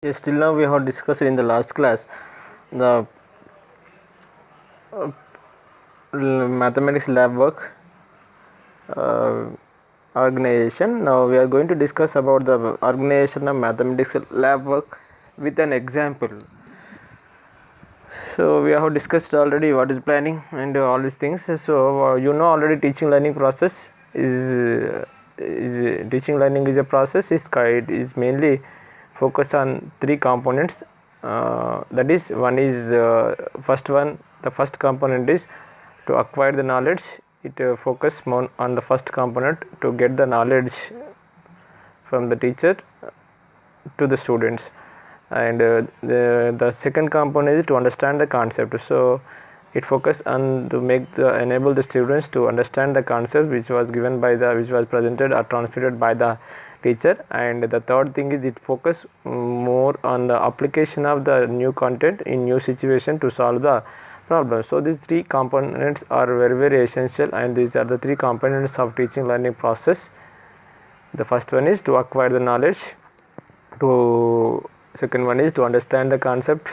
Yes, till now we have discussed in the last class the mathematics lab work uh, organization. Now we are going to discuss about the organization of mathematics lab work with an example. So we have discussed already what is planning and all these things. So you know already teaching learning process is teaching learning is a process. It is mainly focus on three components. That is, one is the first component is to acquire the knowledge. It focus more on the first component to get the knowledge from the teacher to the students, and the second component is to understand the concept. So it focus on to enable the students to understand the concept which was presented or transmitted by the teacher. And the third thing is it focus more on the application of the new content in new situation to solve the problem. So these three components are very essential, and these are the three components of teaching learning process. The first one is to acquire the knowledge, second one is to understand the concept,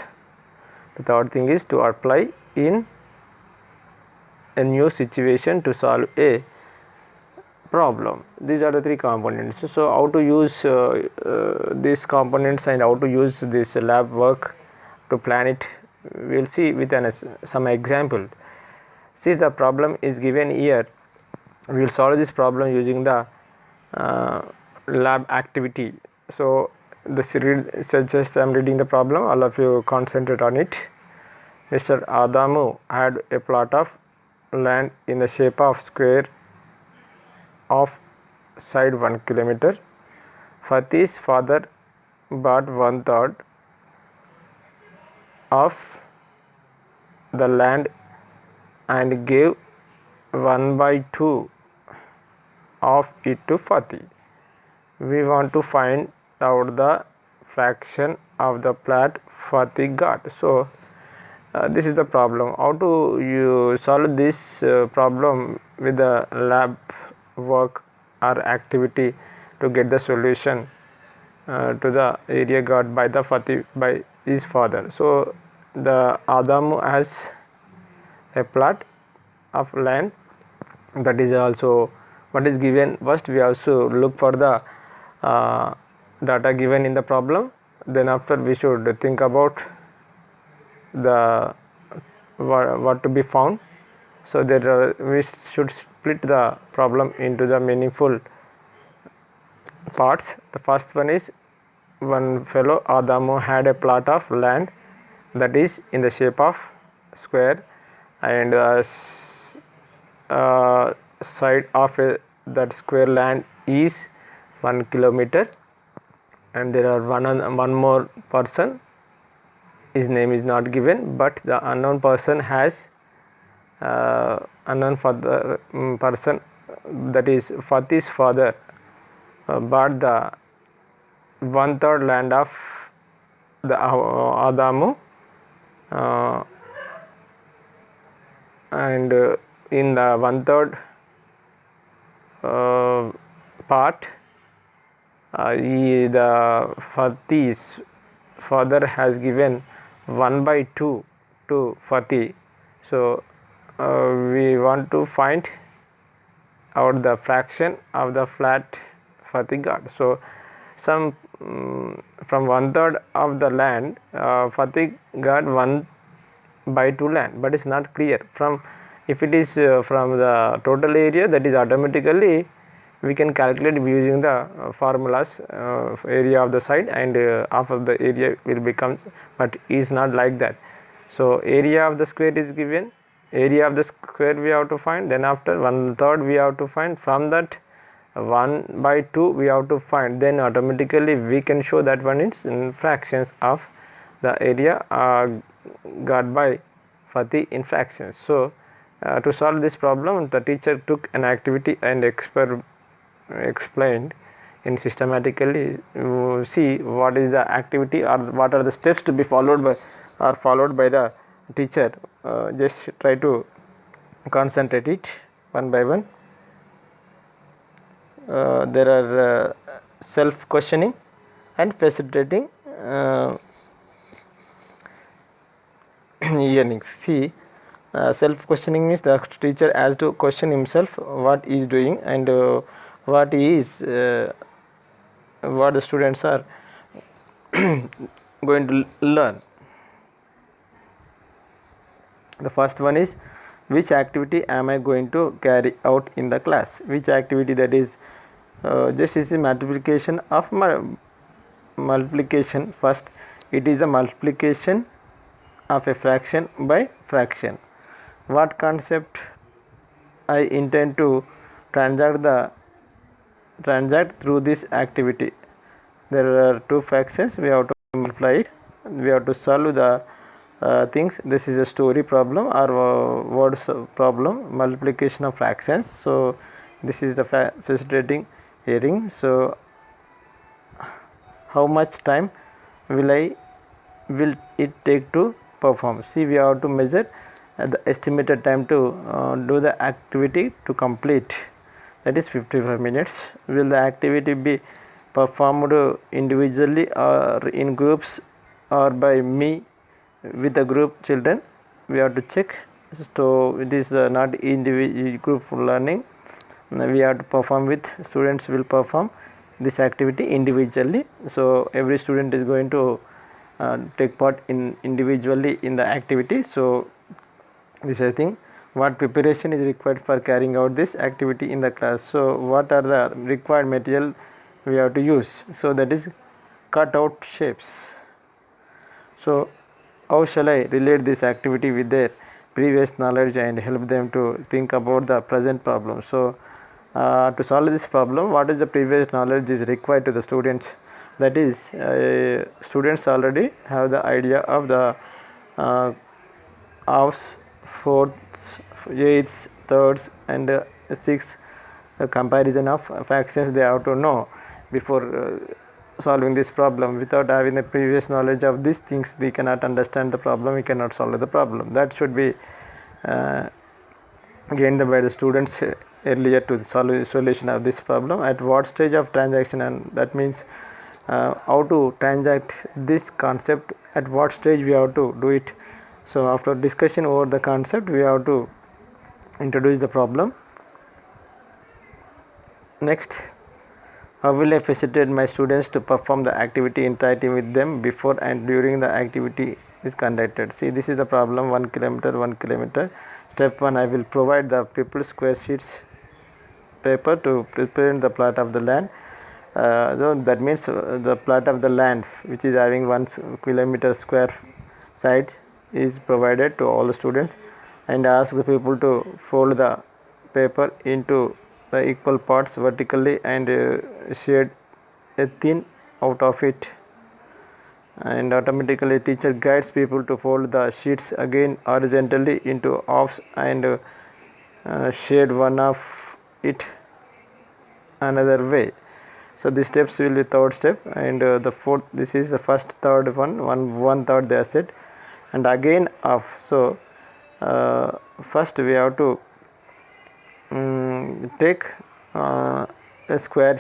the third thing is to apply in a new situation to solve a problem. These are the three components. So how to use these components and how to use this lab work to plan it, we will see with some example. See, the problem is given here. We will solve this problem using the lab activity. So just I am reading the problem, all of you concentrate on it. Mr. Adamu had a plot of land in the shape of square of side 1 kilometer. Fatih's father bought 1/3 of the land and gave 1/2 of it to Fatih. We want to find out the fraction of the plot Fatih got. So this is the problem. How to you solve this problem with the lab work or activity to get the solution to the area got by the Fatih by his father. So the Adamu has a plot of land, that is also what is given. First we also look for the data given in the problem, then after we should think about the what to be found. So we should split the problem into the meaningful parts. The first one is, one fellow Adamu had a plot of land that is in the shape of square, and side of that square land is 1 kilometer, and there are one more person. His name is not given, but the unknown person has unknown father person, that is Fatih's father bought the 1/3 land of the Adamu, and in the 1/3 part, the Fatih's father has given 1/2 to Fatih. So we want to find out the fraction of the flat Fatih got. So some from 1/3 of the land, Fatih got 1/2 land, but it's not clear. From if it is from the total area, that is automatically we can calculate using the formulas, area of the side and half of the area will become, but is not like that. So area of the square is given, area of the square we have to find, then after 1/3 we have to find, from that 1/2 we have to find, then automatically we can show that one is in fractions of the area got by Fatih in fractions. So to solve this problem, the teacher took an activity and explained in systematically. See what is the activity or what are the steps to be followed by the teacher. Just try to concentrate it one by one. There are self questioning and facilitating earnings. See, self questioning means the teacher has to question himself what he is doing and what he is what the students are going to learn. The first one is, which activity am I going to carry out in the class? Which activity? That is just is a multiplication of multiplication. First, it is a multiplication of a fraction by fraction. What concept I intend to transact through this activity? There are two fractions, we have to multiply it, we have to solve the things. This is a story problem or words problem, multiplication of fractions. So this is the facilitating hearing. So how much time will it take to perform? See, we have to measure the estimated time to do the activity to complete, that is 55 minutes. Will the activity be performed individually or in groups or by me with the group children? We have to check. So it is not individual group learning. We have to perform with students will perform this activity individually. So every student is going to take part in individually in the activity. So this is the thing. What preparation is required for carrying out this activity in the class? So what are the required material we have to use? So that is cut out shapes. So how shall I relate this activity with their previous knowledge and help them to think about the present problem? So to solve this problem, what is the previous knowledge is required to the students? That is, students already have the idea of the halves, fourths, eighths, thirds and sixths. Comparison of fractions they have to know before solving this problem. Without having the previous knowledge of these things, we cannot understand the problem, we cannot solve the problem. That should be gained by the students earlier to the solution of this problem. At what stage of transaction, and that means how to transact this concept, at what stage we have to do it. So after discussion over the concept, we have to introduce the problem. Next, how will I facilitate my students to perform the activity, interacting with them before and during the activity is conducted? See, this is the problem. 1 kilometer, 1 kilometer. Step 1, I will provide the people square sheets paper to represent the plot of the land. So that means the plot of the land which is having 1 kilometer square side is provided to all the students, and ask the people to fold the paper into the equal parts vertically and shade a thin out of it, and automatically teacher guides people to fold the sheets again horizontally into halves and shade one of it another way. So these steps will be third step, and the fourth, this is the first third one third they are said, and again off. So first we have to take a square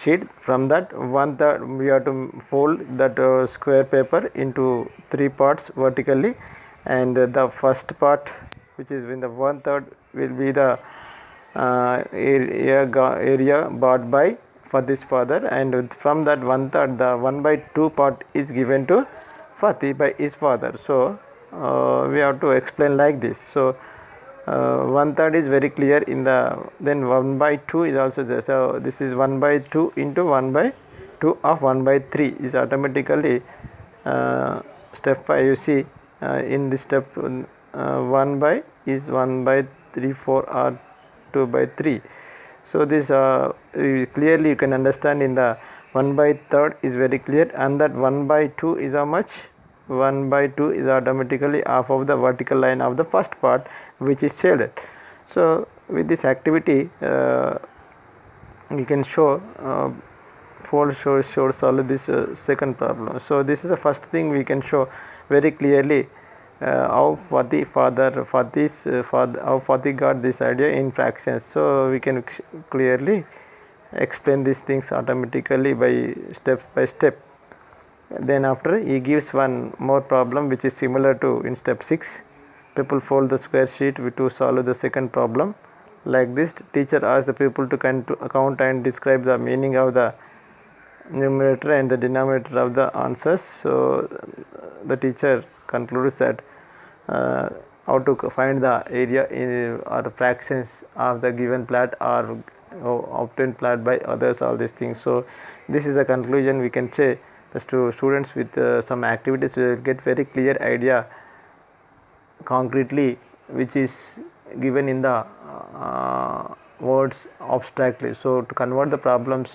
sheet. From that, one third we have to fold that square paper into 3 parts vertically, and the first part, which is in the 1/3, will be the area bought by for this father, and from that 1/3 the 1/2 part is given to Fatih by his father. So we have to explain like this. So 1/3 is very clear in the, then 1/2 is also there. So this is 1/2 into 1/2 of 1/3 is automatically step 5. You see in this step 1 by is 1/3/4 or 2/3. So this clearly you can understand in the 1/3 is very clear, and that 1/2 is how much? 1/2 is automatically half of the vertical line of the first part, which is shaded. So with this activity you can show solve this second problem. So this is the first thing we can show very clearly how Fatih got this idea in fractions. So we can clearly explain these things automatically step by step. Then after he gives one more problem which is similar to in step 6. People fold the square sheet to solve the second problem. Like this, teacher asks the people to count and describe the meaning of the numerator and the denominator of the answers. So the teacher concludes that how to find the area or fractions of the given plot or obtained plot by others, all these things. So this is the conclusion we can say. The students with some activities will get very clear idea concretely which is given in the words abstractly. So to convert the problems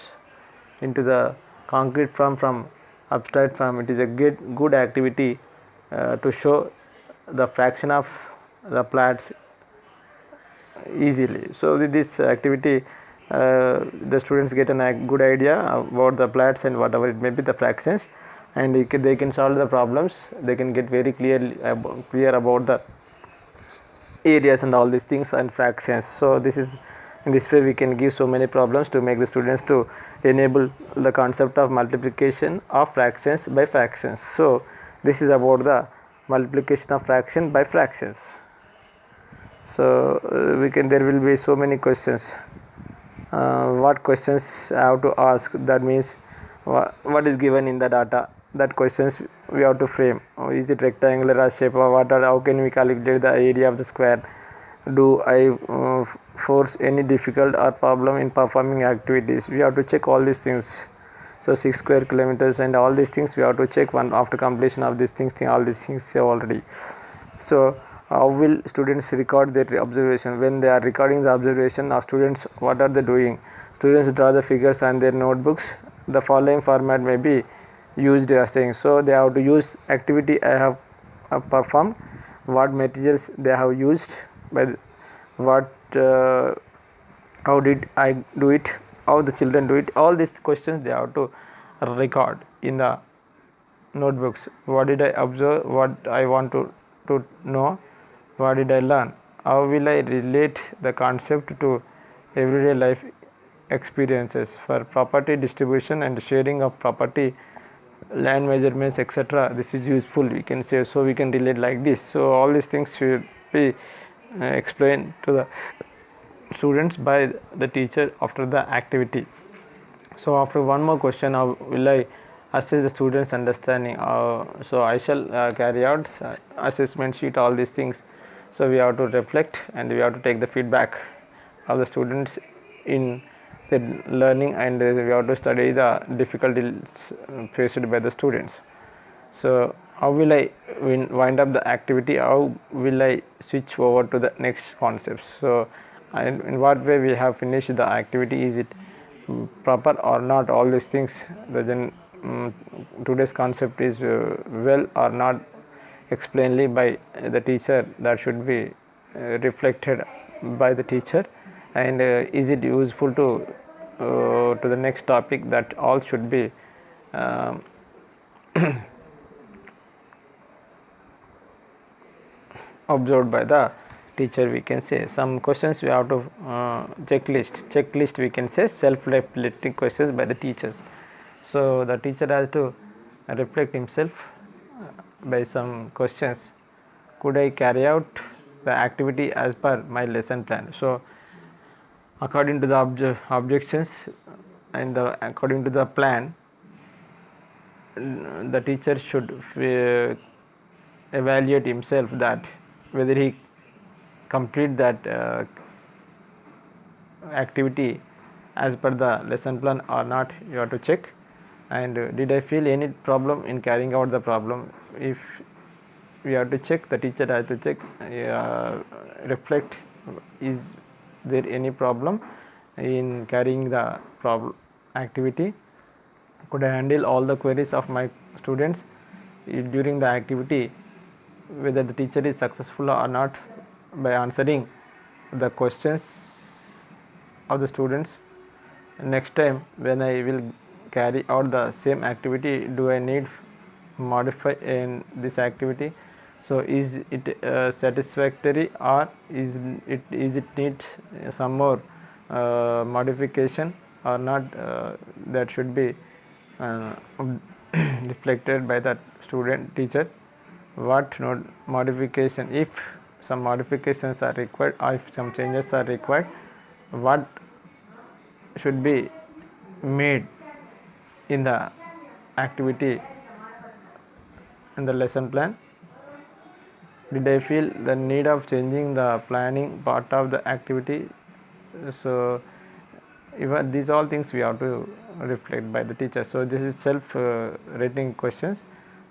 into the concrete form from abstract form, it is a good activity to show the fraction of the plots easily. So with this activity the students get a good idea about the plots and whatever it may be the fractions, and they can solve the problems. They can get very clear about the areas and all these things and fractions. So this is in this way we can give so many problems to make the students to enable the concept of multiplication of fractions by fractions. So this is about the multiplication of fraction by fractions. So there will be so many questions. What questions I have to ask, that means what is given in the data, that questions we have to frame. Is it rectangular or shape, or how can we calculate the area of the square? Do I force any difficult or problem in performing activities? We have to check all these things. So 6 square kilometers and all these things we have to check one after completion of these things, all these things already. So how will students record their observation? When they are recording the observation of students, what are they doing? Students draw the figures on their notebooks. The following format may be used as saying. So they have to use activity I have performed, what materials they have used, by what how did I do it, how the children do it. All these questions they have to record in the notebooks. What did I observe, what I want to know, what did I learn, how will I relate the concept to everyday life experiences. For property distribution and sharing of property, land measurements, etc., this is useful, we can say. So we can relate like this. So all these things should be explained to the students by the teacher after the activity. So after one more question, how will I assess the students' understanding? So I shall carry out assessment sheet, all these things. So we have to reflect and we have to take the feedback of the students in the learning, and we have to study the difficulties faced by the students. So how will I wind up the activity? How will I switch over to the next concepts? So in what way we have finished the activity? Is it proper or not? All these things, today's concept is well or not explainedly by the teacher, that should be reflected by the teacher, and is it useful to the next topic, that all should be observed by the teacher, we can say. Some questions we have to checklist we can say, self-reflecting questions by the teachers. So the teacher has to reflect himself by some questions. Could I carry out the activity as per my lesson plan? So according to the objections and according to the plan, the teacher should evaluate himself, that whether he complete that activity as per the lesson plan or not, you have to check. And did I feel any problem in carrying out the problem? If we have to check, the teacher has to check, reflect, is there any problem in carrying the problem activity? Could I handle all the queries of my students during the activity? Whether the teacher is successful or not by answering the questions of the students. Next time when I will carry out the same activity, do I need modify in this activity? So is it satisfactory, or is it needs some more modification, or not, that should be reflected by the student teacher. What modification, if some modifications are required or if some changes are required, what should be made in the activity in the lesson plan. Did I feel the need of changing the planning part of the activity? So even these all things we have to reflect by the teacher. So this is self rating questions.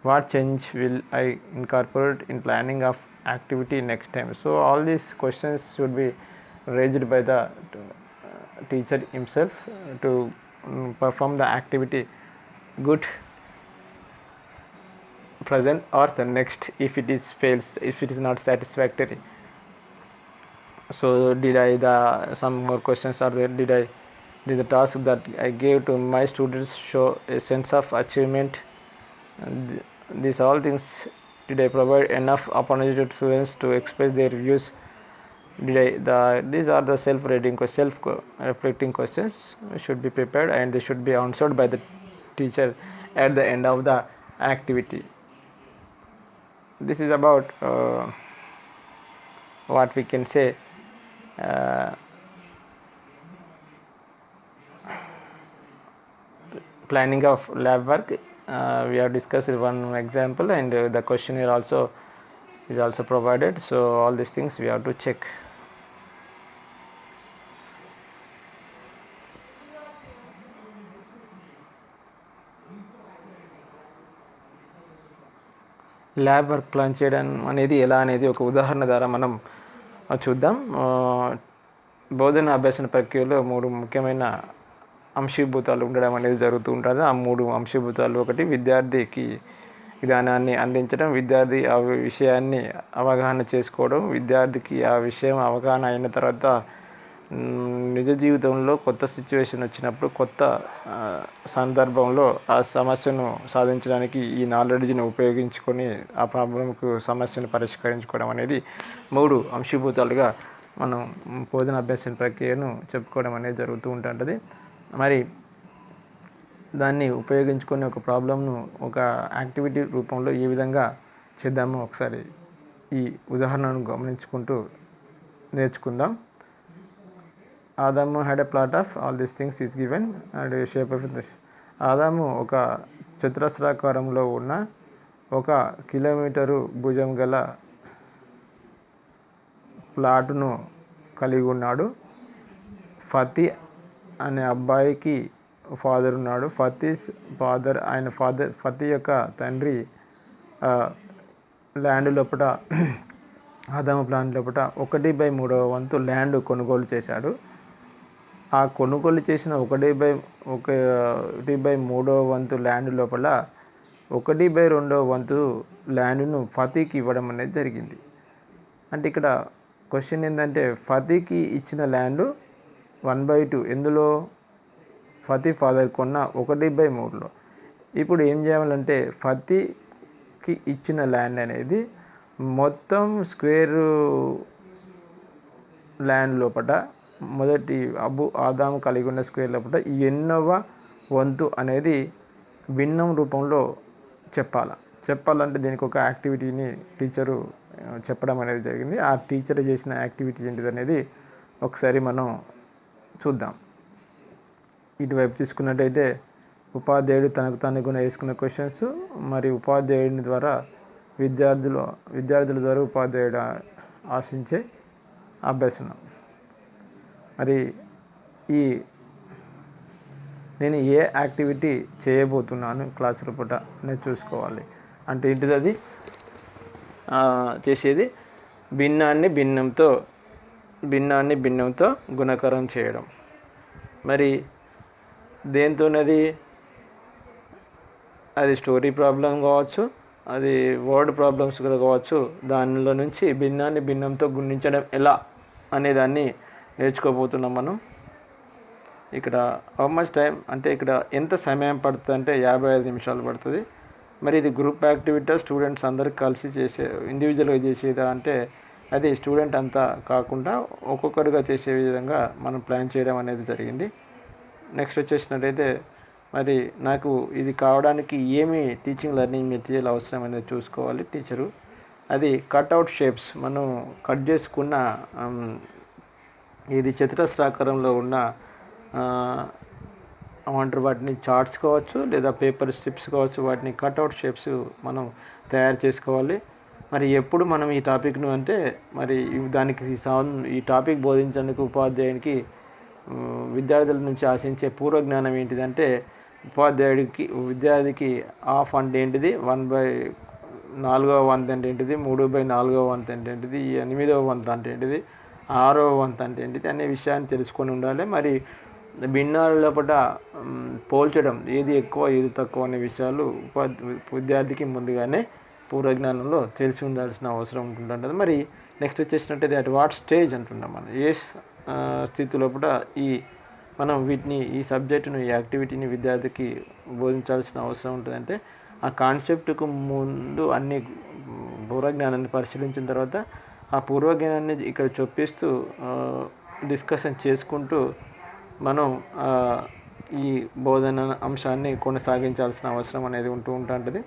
What change will I incorporate in planning of activity next time? So all these questions should be raised by the teacher himself to perform the activity good, present, or the next if it is fails, if it is not satisfactory. So did I, some more questions are there. Did the task that I gave to my students show a sense of achievement? And these all things, did I provide enough opportunity to students to express their views? These are the self-reflecting questions should be prepared, and they should be answered by the teacher at the end of the activity. This is about what we can say planning of lab work. We have discussed one example, and the questionnaire also is also provided. So all these things we have to check. Lab work plan చేయడం అనేది ఎలా అనేది ఒక ఉదాహరణ ద్వారా మనం చూద్దాం. బోధన అభ్యసన ప్రక్రియలో 3 ముఖ్యమైన అంశీభూతాలు ఉండడం అనేది జరుగుతూ ఉంటుంది. ఆ 3 అంశీభూతాలు: ఒకటి విద్యార్థికి విధానాన్ని అందించడం, విద్యార్థి ఆ విషయాన్ని అవగాహన చేసుకోవడం, విద్యార్థికి ఆ విషయం అవగాహన అయిన తర్వాత నిజ జీవితంలో కొత్త సిచ్యువేషన్ వచ్చినప్పుడు, కొత్త సందర్భంలో ఆ సమస్యను సాధించడానికి ఈ నాలెడ్జ్ని ఉపయోగించుకొని ఆ ప్రాబ్లంకు సమస్యను పరిష్కరించుకోవడం అనేది 3 అంశీభూతాలుగా మనం బోధన అభ్యసన ప్రక్రియను చెప్పుకోవడం అనేది జరుగుతూ ఉంటుంటుంది. మరి దాన్ని ఉపయోగించుకొని ఒక ప్రాబ్లంను ఒక యాక్టివిటీ రూపంలో ఏ విధంగా చేద్దామో ఒకసారి ఈ ఉదాహరణను గమనించుకుంటూ నేర్చుకుందాం. ఆదాము had a plot of all these things is given and shape of this. ఆదాము ఒక చతురస్రాకారంలో ఉన్న 1 కిలోమీటరు భుజం గల ప్లాటును కలిగి ఉన్నాడు. ఫతి అనే అబ్బాయికి ఫాదర్ ఉన్నాడు. ఫతి యొక్క తండ్రి ల్యాండ్ లోపల, ఆదాము ప్లాన్ లోపల 1/3 వంతు ల్యాండ్ కొనుగోలు చేశాడు. ఆ కొనుగోలు చేసిన 1/3 వంతు ల్యాండ్ లోపల 1/2 వంతు ల్యాండ్ను ఫతికి ఇవ్వడం అనేది జరిగింది. అంటే ఇక్కడ క్వశ్చన్ ఏంటంటే, ఫతికి ఇచ్చిన ల్యాండ్ 1/2 ఎందులో? ఫతి ఫాదర్ కొన్న 1/3లో. ఇప్పుడు ఏం చేయాలంటే, ఫతికి ఇచ్చిన ల్యాండ్ అనేది మొత్తం స్క్వేర్ ల్యాండ్ లోపల మొదటి ఆదాము కలిగి ఉన్న స్క్వేర్ లోపల ఎన్నవ వంతు అనేది భిన్నం రూపంలో చెప్పాలంటే దీనికి ఒక యాక్టివిటీని టీచరు చెప్పడం అనేది జరిగింది. ఆ టీచర్ చేసిన యాక్టివిటీ ఏంటిది అనేది ఒకసారి మనం చూద్దాం. ఇటువైపు తీసుకున్నట్టయితే ఉపాధ్యాయుడు తనకు తానుగా వేసుకున్న క్వశ్చన్స్, మరి ఉపాధ్యాయుని ద్వారా విద్యార్థుల ద్వారా ఉపాధ్యాయుడు ఆశించే అభ్యసనం. మరి నేను ఏ యాక్టివిటీ చేయబోతున్నాను క్లాస్ లోపల నేను చూసుకోవాలి. అంటే ఏంటిది అది చేసేది? భిన్నాన్ని భిన్నంతో గుణకరం చేయడం. మరి దేంతోనది? అది స్టోరీ ప్రాబ్లం కావచ్చు, అది వర్డ్ ప్రాబ్లమ్స్ కూడా కావచ్చు. దానిలో నుంచి భిన్నాన్ని భిన్నంతో గుణించడం ఎలా అనేదాన్ని నేర్చుకోబోతున్నాం మనం. ఇక్కడ హౌ మచ్ టైం అంటే ఇక్కడ ఎంత సమయం పడుతుంది అంటే 55 నిమిషాలు పడుతుంది. మరి ఇది గ్రూప్ యాక్టివిటీ స్టూడెంట్స్ అందరూ కలిసి చేసే, ఇండివిజువల్గా చేసేదా అంటే అది స్టూడెంట్ అంతా కాకుండా ఒక్కొక్కరుగా చేసే విధంగా మనం ప్లాన్ చేయడం అనేది జరిగింది. నెక్స్ట్ వచ్చేసినట్టయితే మరి నాకు ఇది కావడానికి ఏమి టీచింగ్ లెర్నింగ్ మెటీరియల్ అవసరం అనేది చూసుకోవాలి టీచరు. అది కట్అవుట్ షేప్స్, మనం కట్ చేసుకున్న ఇది చతురస్రాకారంలో ఉన్న ఏమంటారు వాటిని చార్ట్స్ కావచ్చు లేదా పేపర్ స్ట్రిప్స్ కావచ్చు, వాటిని కట్అవుట్ షేప్స్ మనం తయారు చేసుకోవాలి. మరి ఎప్పుడు మనం ఈ టాపిక్ను అంటే మరి దానికి ఈ టాపిక్ బోధించడానికి ఉపాధ్యాయునికి విద్యార్థుల నుంచి ఆశించే పూర్వజ్ఞానం ఏంటిదంటే, విద్యార్థికి హాఫ్ అంటే ఏంటిది, 1/4వ వంతు అంటే ఏంటిది, 3/4వ వంతు అంటే ఏంటిది, 8వ వంతు అంటే ఏంటిది, 6వ వంతు అంటే ఏంటిది అనే విషయాన్ని తెలుసుకొని ఉండాలి. మరి భిన్నాల లోపల పోల్చడం ఏది ఎక్కువ ఏది తక్కువ అనే విషయాలు విద్యార్థికి ముందుగానే పూర్వజ్ఞానంలో తెలిసి ఉండాల్సిన అవసరం ఉంటుంటుంది. మరి నెక్స్ట్ వచ్చేసినట్టయితే అట్ వాట్ స్టేజ్ అంటున్నాం మనం, ఏ స్థితి లోపల మనం వీటిని ఈ సబ్జెక్టును ఈ యాక్టివిటీని విద్యార్థికి బోధించాల్సిన అవసరం ఉంటుందంటే, ఆ కాన్సెప్ట్కు ముందు అన్ని పూర్వజ్ఞానాన్ని పరిశీలించిన తర్వాత ఆ పూర్వజ్ఞానాన్ని ఇక్కడ చొప్పిస్తూ డిస్కషన్ చేసుకుంటూ మనం ఈ బోధన అంశాన్ని కొనసాగించాల్సిన అవసరం అనేది ఉంటుంది.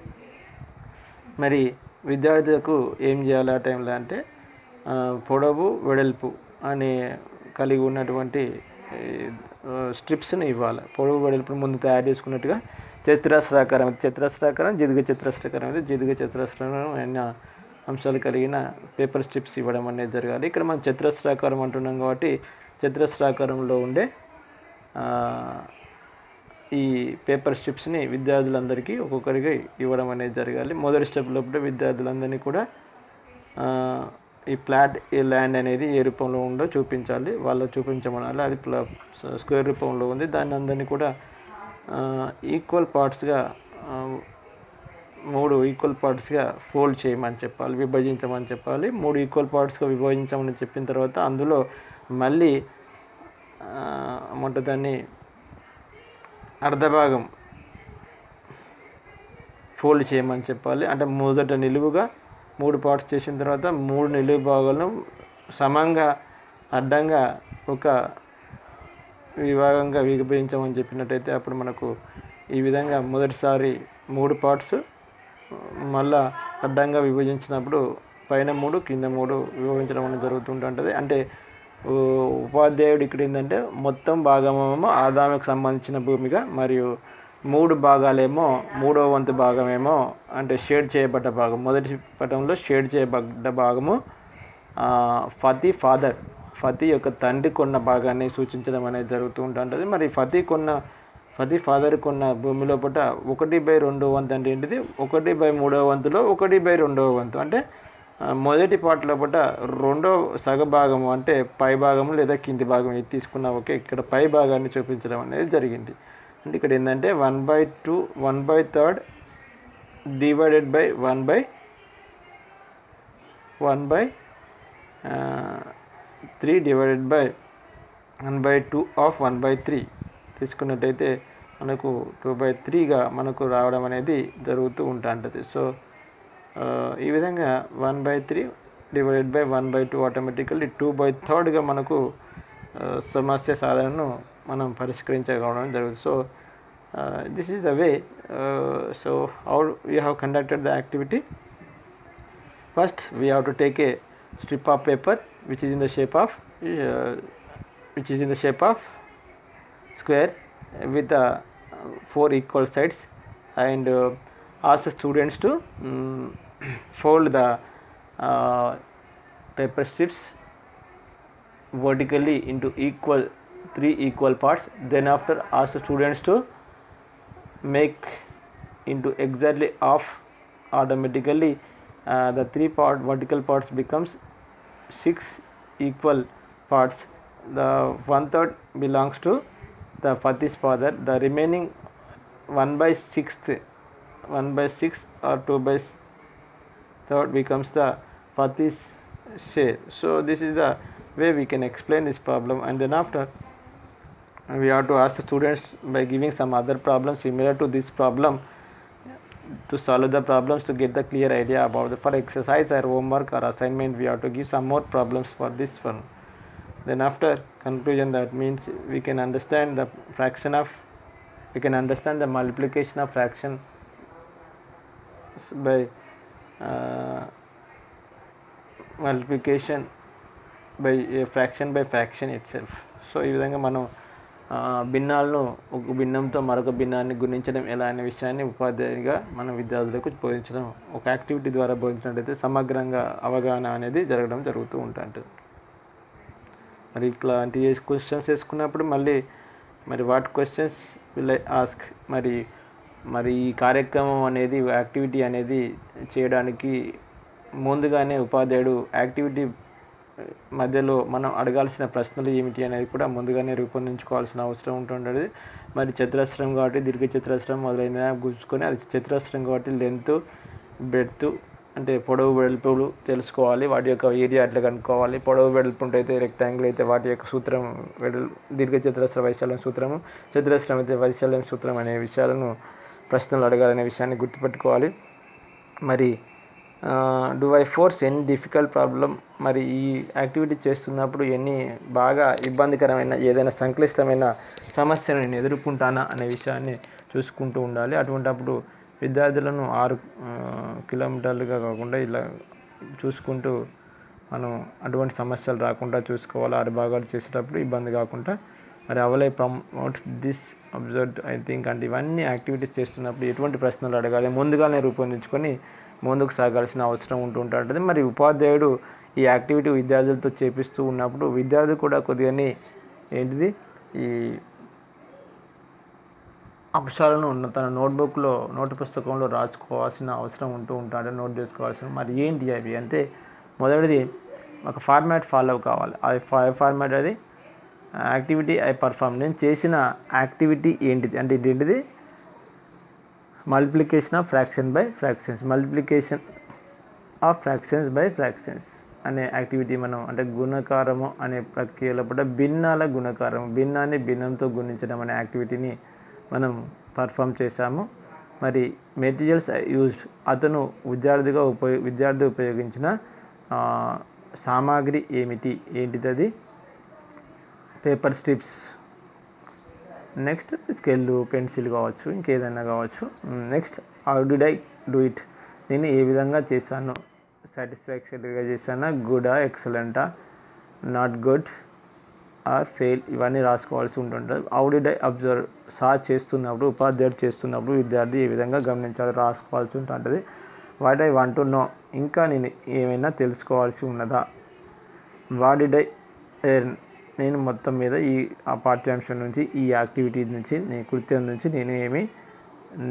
మరి విద్యార్థులకు ఏం చేయాలి ఆ టైంలో అంటే, పొడవు వెడల్పు అనే కలిగి ఉన్నటువంటి స్ట్రిప్స్ని ఇవ్వాలి. పొడవు వెడల్పును ముందు తయారు చేసుకున్నట్టుగా చతురస్రాకారం, జిదిగ చతురస్రాకారం అయిన అంశాలు కలిగిన పేపర్ స్ట్రిప్స్ ఇవ్వడం అనేది జరగాలి. ఇక్కడ మనం చతురస్రాకారం అంటున్నాం కాబట్టి చతురస్రాకారంలో ఉండే ఈ పేపర్ స్ట్రిప్స్ని విద్యార్థులందరికీ ఒక్కొక్కరికి ఇవ్వడం అనేది జరగాలి. మొదటి స్టెప్ లోపల విద్యార్థులందరినీ కూడా ఈ ఫ్లాట్ ల్యాండ్ అనేది ఏ రూపంలో ఉందో చూపించాలి, వాళ్ళు చూపించమనాలి. అది స్క్వేర్ రూపంలో ఉంది, దాన్ని అందరినీ కూడా ఈక్వల్ పార్ట్స్గా 3 ఈక్వల్ పార్ట్స్గా ఫోల్డ్ చేయమని చెప్పాలి, విభజించమని చెప్పాలి. 3 ఈక్వల్ పార్ట్స్గా విభజించమని చెప్పిన తర్వాత అందులో మళ్ళీ దాన్ని అర్ధభాగం ఫోల్డ్ చేయమని చెప్పాలి. అంటే మొదట నిలువుగా 3 పార్ట్స్ చేసిన తర్వాత 3 నిలువు భాగాలను సమంగా అడ్డంగా ఒక విభాగంగా విభజించమని చెప్పినట్టయితే అప్పుడు మనకు ఈ విధంగా మొదటిసారి 3 పార్ట్స్ మళ్ళా అడ్డంగా విభజించినప్పుడు పైన 3 కింద 3 విభజించడం అనేది జరుగుతుంటుంది. అంటే ఉపాధ్యాయుడు ఇక్కడ ఏంటంటే మొత్తం భాగమేమో ఆదాముకు సంబంధించిన భూమిగా, మరియు 3 భాగాలేమో 3వ వంతు భాగమేమో అంటే షేడ్ చేయబడ్డ భాగం, మొదటి పటంలో షేడ్ చేయబడ్డ భాగము ఫతి యొక్క తండ్రి కొన్న భాగాన్ని సూచించడం అనేది జరుగుతూ ఉంటుంది. మరి ఫతి ఫాదర్ కొన్న భూమి లోపల 1/2వ వంతు అంటే ఏంటిది, 1/3వ వంతులో 1/2వ వంతు అంటే మొదటి పార్ట్ లోపల 2వ సగ భాగము అంటే పై భాగము లేదా కింది భాగం ఇది తీసుకున్నా ఓకే. ఇక్కడ పై భాగాన్ని చూపించడం అనేది జరిగింది. అంటే ఇక్కడ ఏంటంటే 1/3 divided by 1/3 divided by 1/2 of 1/3 తీసుకున్నట్టయితే మనకు 2/3గా మనకు రావడం అనేది జరుగుతూ ఉంటుంది. సో ఈ విధంగా 1/3 డివైడెడ్ బై 1/2 ఆటోమేటికల్లీ 2/3గా మనకు సమస్య సాధనను మనం పరిష్కరించగలగడం జరుగుతుంది. So this is the way. So how we have conducted the activity. First we have to take a strip of paper which is in the shape of square with 4 equal sides, and ask the students to fold the paper strips vertically into 3 equal parts. Then after ask the students to make into exactly half. Automatically the 3 vertical parts becomes 6 equal parts. The 1/3 belongs to the Fati's father. The remaining 1/6 or 2/3 becomes the Fati's share. So this is the way we can explain this problem. And then after we have to ask the students by giving some other problems similar to this problem to solve the problems to get the clear idea about the for exercise or homework or assignment. We have to give some more problems for this one. Then after conclusion, that means we can understand the multiplication of fraction by multiplication by a fraction by fraction itself. So ఈ విధంగా మనం భిన్నాలను ఒక భిన్నంతో మరొక భిన్నాన్ని గుణించడం ఎలా అనే విషయాన్ని ఉపాధ్యాయునిగా మనం విద్యార్థులకు బోధించడం, ఒక యాక్టివిటీ ద్వారా బోధించినట్లయితే సమగ్రంగా అవగాహన అనేది జరుగుతూ ఉంటుంది. మరి ఇట్లాంటి క్వశ్చన్స్ వేసుకున్నప్పుడు మరి what questions will I ask, మరి ఈ కార్యక్రమం అనేది యాక్టివిటీ అనేది చేయడానికి ముందుగానే ఉపాధ్యాయుడు యాక్టివిటీ మధ్యలో మనం అడగాల్సిన ప్రశ్నలు ఏమిటి అనేది కూడా ముందుగానే రూపొందించుకోవాల్సిన అవసరం ఉంటుంటుంది. మరి చతురస్రం కాబట్టి దీర్ఘ చతురస్రం మొదలైన గుర్చుకొని, అది చతురస్రం కాబట్టి లెంత్ బ్రెడ్త్ అంటే పొడవు వెడల్పులు తెలుసుకోవాలి, వాటి యొక్క ఏరియా అట్లా కనుక్కోవాలి. పొడవు వెడల్పు అయితే రెక్టాంగిల్ అయితే వాటి యొక్క సూత్రం దీర్ఘ చతురస్ర వైశాల్యం సూత్రము, చతురస్రం అయితే వైశాల్యం సూత్రం అనే విషయాలను ప్రశ్నలు అడగాలనే విషయాన్ని గుర్తుపెట్టుకోవాలి. మరి do I force any difficult problem, మరి ఈ యాక్టివిటీ చేస్తున్నప్పుడు ఎన్ని బాగా ఇబ్బందికరమైన ఏదైనా సంక్లిష్టమైన సమస్యను నేను ఎదుర్కొంటానా అనే విషయాన్ని చూసుకుంటూ ఉండాలి. అటువంటప్పుడు విద్యార్థులను 6 కిలోమీటర్లుగా కాకుండా ఇలా చూసుకుంటూ మనం అటువంటి సమస్యలు రాకుండా చూసుకోవాలి. 6 భాగాలు చేసేటప్పుడు ఇబ్బంది కాకుండా. మరి how will I promote this observe I think అంటే ఇవన్నీ యాక్టివిటీస్ చేస్తున్నప్పుడు ఎటువంటి ప్రశ్నలు అడగాలి ముందుగానే రూపొందించుకొని ముందుకు సాగాల్సిన అవసరం ఉంటుంటుంది. మరి ఉపాధ్యాయుడు ఈ యాక్టివిటీ విద్యార్థులతో చేపిస్తూ ఉన్నప్పుడు విద్యార్థులు కూడా కొద్దిగానే ఈ అంశాలను తన నోటు పుస్తకంలో రాసుకోవాల్సిన అవసరం ఉంటాడు, నోట్ చేసుకోవాల్సిన. మరి ఏంటి అవి అంటే, మొదటిది ఒక ఫార్మాట్ ఫాలో కావాలి. అది ఫార్మాట్ అది యాక్టివిటీ ఐ పర్ఫామ్, నేను చేసిన యాక్టివిటీ ఏంటిది అంటే ఇదేంటిది multiplication of fraction by fractions, multiplication of fractions by fractions అనే యాక్టివిటీ మనం అంటే గుణకారము అనే ప్రక్రియలో కూడా భిన్నాల గుణకారం, భిన్నాన్ని భిన్నంతో గుణించడం అనే యాక్టివిటీని మనం పర్ఫామ్ చేశాము. మరి మెటీరియల్స్ యూజ్డ్, అతను విద్యార్థి ఉపయోగించిన సామాగ్రి ఏంటిది అది paper strips, next scale pencil కావచ్చు, ఇంకేదైనా కావచ్చు. Next how did I do it, నేను ఏ విధంగా చేశాను, సాటిస్ఫాక్టరీగా చేశానా, గుడా, ఎక్సలెంటా, నాట్ గుడ్ ఆర్ ఫెయిల్, ఇవన్నీ రాసుకోవాల్సి ఉంటుంటుంది. హౌ డిడ్ ఐ అబ్జర్వ్, చేస్తున్నప్పుడు ఉపాధ్యాయుడు చేస్తున్నప్పుడు విద్యార్థి ఏ విధంగా గమనించాలో రాసుకోవాల్సి ఉంటుంది. What I want to know, ఇంకా నేను ఏమైనా తెలుసుకోవాల్సి ఉన్నదా. వాట్ డిడ్ ఐ ఎర్న్, నేను మొత్తం మీద ఈ పాఠ్యాంశం నుంచి, ఈ యాక్టివిటీ నుంచి, కృత్యం నుంచి నేను ఏమి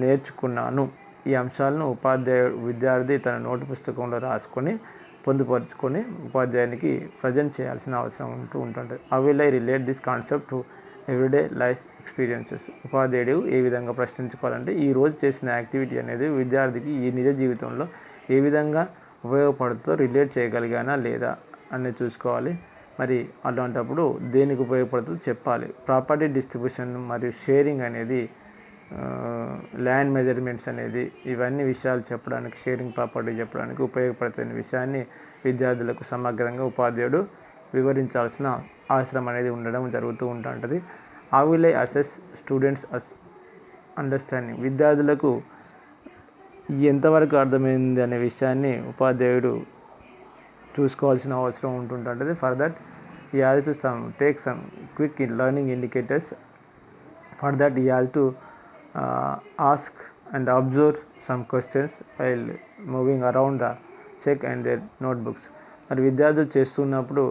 నేర్చుకున్నాను. ఈ అంశాలను విద్యార్థి తన నోటు పుస్తకంలో రాసుకొని పొందుపరుచుకొని ఉపాధ్యాయునికి ప్రజెంట్ చేయాల్సిన అవసరం ఉంటుంది. How will I relate this concept to everyday life experiences, ఉపాధ్యాయుడు ఏ విధంగా ప్రశ్నించుకోవాలంటే ఈరోజు చేసిన యాక్టివిటీ అనేది విద్యార్థికి ఈ నిజ జీవితంలో ఏ విధంగా ఉపయోగపడుతుందో రిలేట్ చేయగలిగానా లేదా అనేది చూసుకోవాలి. మరి అలాంటప్పుడు దేనికి ఉపయోగపడుతుందో చెప్పాలి. ప్రాపర్టీ డిస్ట్రిబ్యూషన్ మరియు షేరింగ్ అనేది, ల్యాండ్ మెజర్మెంట్స్ అనేది, ఇవన్నీ విషయాలు చెప్పడానికి, షేరింగ్ ప్రాపర్టీ చెప్పడానికి ఉపయోగపడుతున్న విషయాన్ని విద్యార్థులకు సమగ్రంగా ఉపాధ్యాయుడు వివరించాల్సిన అవసరం అనేది ఉండడం జరుగుతూ ఉంటుంది. How will I assess students understanding, విద్యార్థులకు ఎంతవరకు అర్థమైంది అనే విషయాన్ని ఉపాధ్యాయుడు చూసుకోవాల్సిన అవసరం ఉంటుంటుంది. For that he has to take some quick learning indicators. For that he has to ask and observe some questions while moving around the check and their notebooks. మరి విద్యార్థులు చేస్తున్నప్పుడు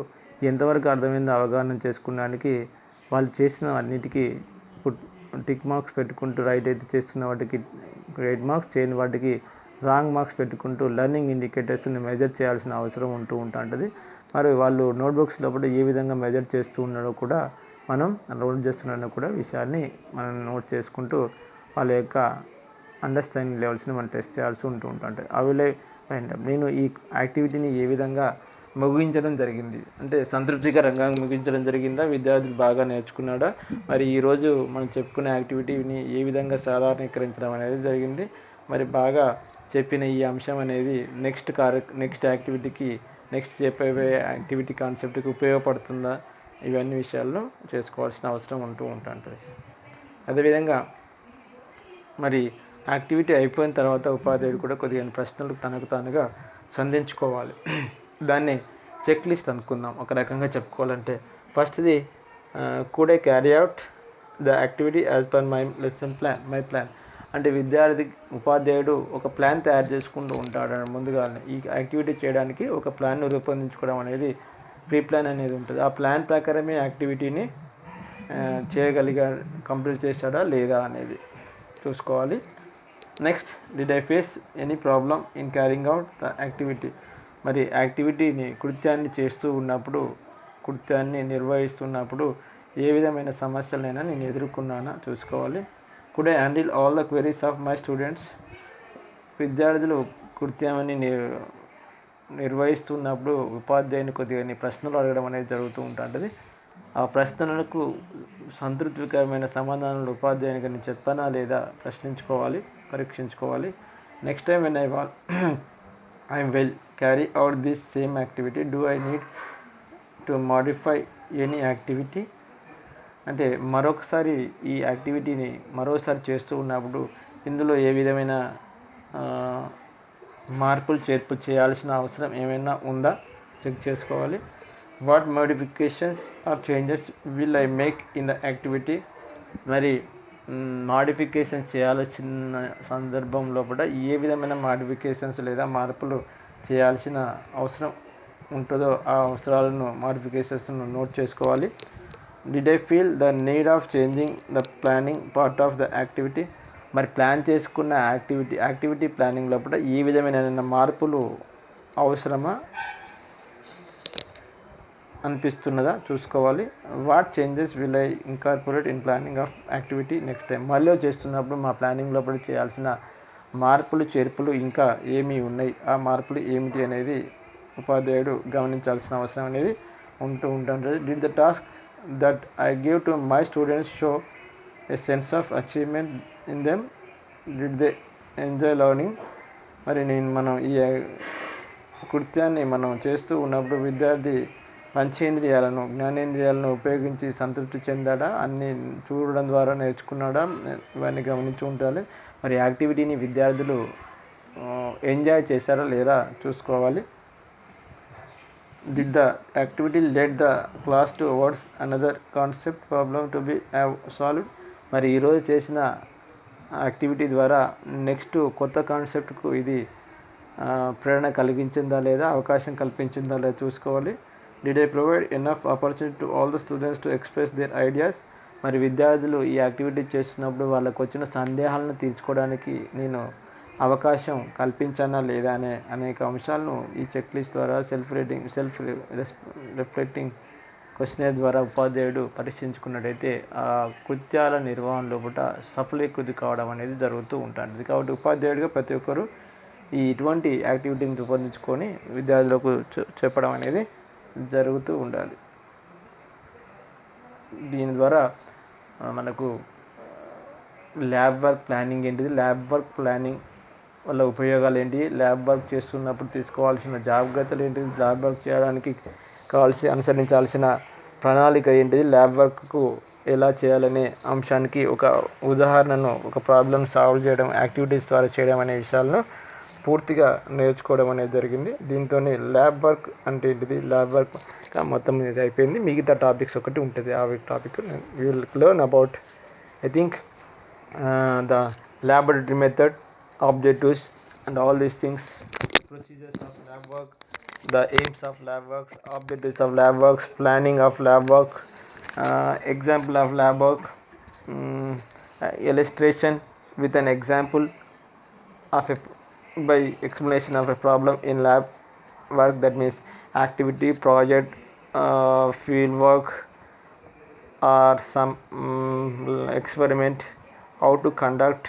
ఎంతవరకు అర్థమైందో అవగాహన చేసుకోవడానికి వాళ్ళు చేసిన అన్నిటికీ టిక్ మార్క్స్ పెట్టుకుంటూ, రైట్ అయితే చేస్తున్న వాటికి రైట్ మార్క్స్, చేయని వాటికి రాంగ్ మార్క్స్ పెట్టుకుంటూ లెర్నింగ్ ఇండికేటర్స్ని మెజర్ చేయాల్సిన అవసరం ఉంటుంది. మరి వాళ్ళు నోట్బుక్స్ లోపల ఏ విధంగా మెజర్ చేస్తూ ఉన్నారో కూడా మనం నోట్ చేస్తున్నారో కూడా విషయాన్ని మనం నోట్ చేసుకుంటూ వాళ్ళ యొక్క అండర్స్టాండింగ్ లెవెల్స్ని మనం టెస్ట్ చేయాల్సి ఉంటుంది. అవిలే నేను ఈ యాక్టివిటీని ఏ విధంగా ముగించడం జరిగింది అంటే సంతృప్తికరంగా ముగించడం జరిగిందా, విద్యార్థులు బాగా నేర్చుకున్నాడా, మరి ఈరోజు మనం చెప్పుకునే యాక్టివిటీని ఏ విధంగా సాధారణీకరించడం అనేది జరిగింది, మరి బాగా చెప్పిన ఈ అంశం అనేది నెక్స్ట్ యాక్టివిటీకి, నెక్స్ట్ చెప్పే యాక్టివిటీ కాన్సెప్ట్కి ఉపయోగపడుతుందా, ఇవన్నీ విషయాల్లో చేసుకోవాల్సిన అవసరం ఉంటుంది. అదేవిధంగా మరి యాక్టివిటీ అయిపోయిన తర్వాత ఉపాధ్యాయుడు కూడా కొద్దిగా ప్రశ్నలు తనకు తానుగా సంధించుకోవాలి. దాన్ని చెక్ లిస్ట్ అనుకుందాం. ఒక రకంగా చెప్పుకోవాలంటే ఫస్ట్ది could I carry out the activity as per my plan. అంటే విద్యార్థి ఉపాధ్యాయుడు ఒక ప్లాన్ తయారు చేసుకుంటూ ఉంటాడు. ముందుగానే ఈ యాక్టివిటీ చేయడానికి ఒక ప్లాన్ను రూపొందించుకోవడం అనేది ప్రీ ప్లాన్ అనేది ఉంటుంది. ఆ ప్లాన్ ప్రకారమే యాక్టివిటీని కంప్లీట్ చేశాడా లేదా అనేది చూసుకోవాలి. Next, did I face any problem in carrying out the activity. మరి కృత్యాన్ని నిర్వహిస్తున్నప్పుడు ఏ విధమైన సమస్యలైనా నేను ఎదుర్కొన్నానా చూసుకోవాలి. Could I handle all the queries of my students. విద్యార్థులు కృత్యాన్ని నిర్వహిస్తున్నప్పుడు ఉపాధ్యాయుని కొద్దిగా ప్రశ్నలు అడగడం అనేది జరుగుతూ ఉంటుంది. ఆ ప్రశ్నలకు సంతృప్తికరమైన సమాధానాలు ఉపాధ్యాయునికి నేను చెప్పానా లేదా పరీక్షించుకోవాలి. Next time when I will carry out this same activity, do I need to modify any activity. అంటే మరొకసారి ఈ యాక్టివిటీని చేస్తూ ఉన్నప్పుడు ఇందులో ఏ విధమైన మార్పులు చేర్పు చేయాల్సిన అవసరం ఏమైనా ఉందా చెక్ చేసుకోవాలి. What modifications or changes will I make in the activity. మరి మాడిఫికేషన్స్ చేయాల్సిన సందర్భంలో కూడా ఏ విధమైన మాడిఫికేషన్స్ లేదా మార్పులు చేయాల్సిన అవసరం ఉంటుందో ఆ మాడిఫికేషన్స్ను నోట్ చేసుకోవాలి. Did I feel the need of changing the planning part of the activity. మరి ప్లాన్ చేసుకున్న యాక్టివిటీ ప్లానింగ్ లోపల ఏ విధమైన మార్పులు అవసరమా అనిపిస్తున్నదా చూసుకోవాలి. What changes will I incorporate in planning of activity next time. మళ్ళీ చేస్తున్నప్పుడు మా ప్లానింగ్ లోపల చేయాల్సిన మార్పులు చేర్పులు ఇంకా ఏమి ఉన్నాయి, ఆ మార్పులు ఏమిటి అనేది ఉపాధ్యాయుడు గమనించాల్సిన అవసరం అనేది ఉంటుంది. Did the task that I give to my students show a sense of achievement in them, did they enjoy learning. మరి మనం ఈ కృత్యాన్ని చేస్తూ ఉన్నప్పుడు విద్యార్థి జ్ఞానేంద్రియాలను ఉపయోగించి సంతృప్తి చెందాడా, అన్ని చూడడం ద్వారా నేర్చుకున్నాడా, ఇవన్నీ గమనించి ఉండాలి. మరి యాక్టివిటీని విద్యార్థులు ఎంజాయ్ చేశారా లేదా చూసుకోవాలి. Did the activity lead the class to words another concept problem to be solved. మరి ఈరోజు చేసిన యాక్టివిటీ ద్వారా నెక్స్ట్ కొత్త కాన్సెప్ట్కు ఇది ప్రేరణ కలిగించిందా లేదా, అవకాశం కల్పించిందా లేదా చూసుకోవాలి. Did I provide enough opportunity to all the students to express their ideas. మరి విద్యార్థులు ఈ యాక్టివిటీ చేసినప్పుడు వాళ్ళకు వచ్చిన సందేహాలను తీర్చుకోవడానికి నేను అవకాశం కల్పించానా లేదా అనే అనేక అంశాలను ఈ చెక్ లిస్ట్ ద్వారా సెల్ఫ్ రిఫ్లెక్టింగ్ క్వశ్చనర్ ద్వారా ఉపాధ్యాయుడు పరీక్షించుకున్నట్టయితే ఆ కృత్యాల నిర్వహణ లోపల సఫలీకృతి కావడం అనేది జరుగుతూ ఉంటుంది. కాబట్టి ఉపాధ్యాయుడిగా ప్రతి ఒక్కరూ ఇటువంటి యాక్టివిటీని రూపొందించుకొని విద్యార్థులకు చెప్పడం అనేది జరుగుతూ ఉండాలి. దీని ద్వారా మనకు ల్యాబ్ వర్క్ ప్లానింగ్ ఏంటిది, ల్యాబ్ వర్క్ ప్లానింగ్ వల్ల ఉపయోగాలు ఏంటి, ల్యాబ్ వర్క్ చేస్తున్నప్పుడు తీసుకోవాల్సిన జాగ్రత్తలు ఏంటిది, ల్యాబ్ వర్క్ చేయడానికి అనుసరించాల్సిన ప్రణాళిక ఏంటిది, ల్యాబ్ వర్క్కు ఎలా చేయాలనే అంశానికి ఒక ఉదాహరణను, ఒక ప్రాబ్లమ్ సాల్వ్ చేయడం, యాక్టివిటీస్ ద్వారా చేయడం అనే విషయాలను పూర్తిగా నేర్చుకోవడం అనేది జరిగింది. దీంతో ల్యాబ్ వర్క్ అంటే ఏంటిది, ల్యాబ్ వర్క్ మొత్తం అనేది అయిపోయింది. మిగతా టాపిక్స్ ఒకటి ఉంటుంది. ఆ topic will learn about I think the laboratory method, objectives and all these things, procedures of lab work, the aims of lab work, objectives of lab work, planning of lab work, example of lab work, illustration with an example of by explanation of a problem in lab work, that means activity, project, field work or some experiment, how to conduct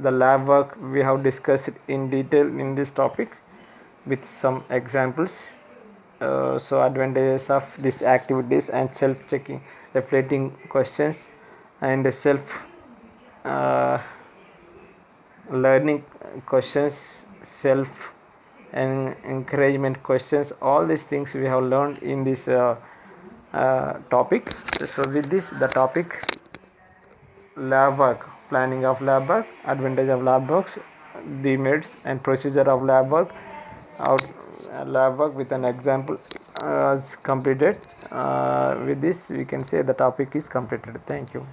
the lab work. We have discussed in detail in this topic with some examples. So advantages of these activities and self-checking reflecting questions and self learning questions, self and encouragement questions, all these things we have learned in this topic. So with this, the topic lab work, planning of lab work, advantage of lab works, the merits and procedure of lab work, out lab work with an example is completed. With this we can say the topic is completed. Thank you.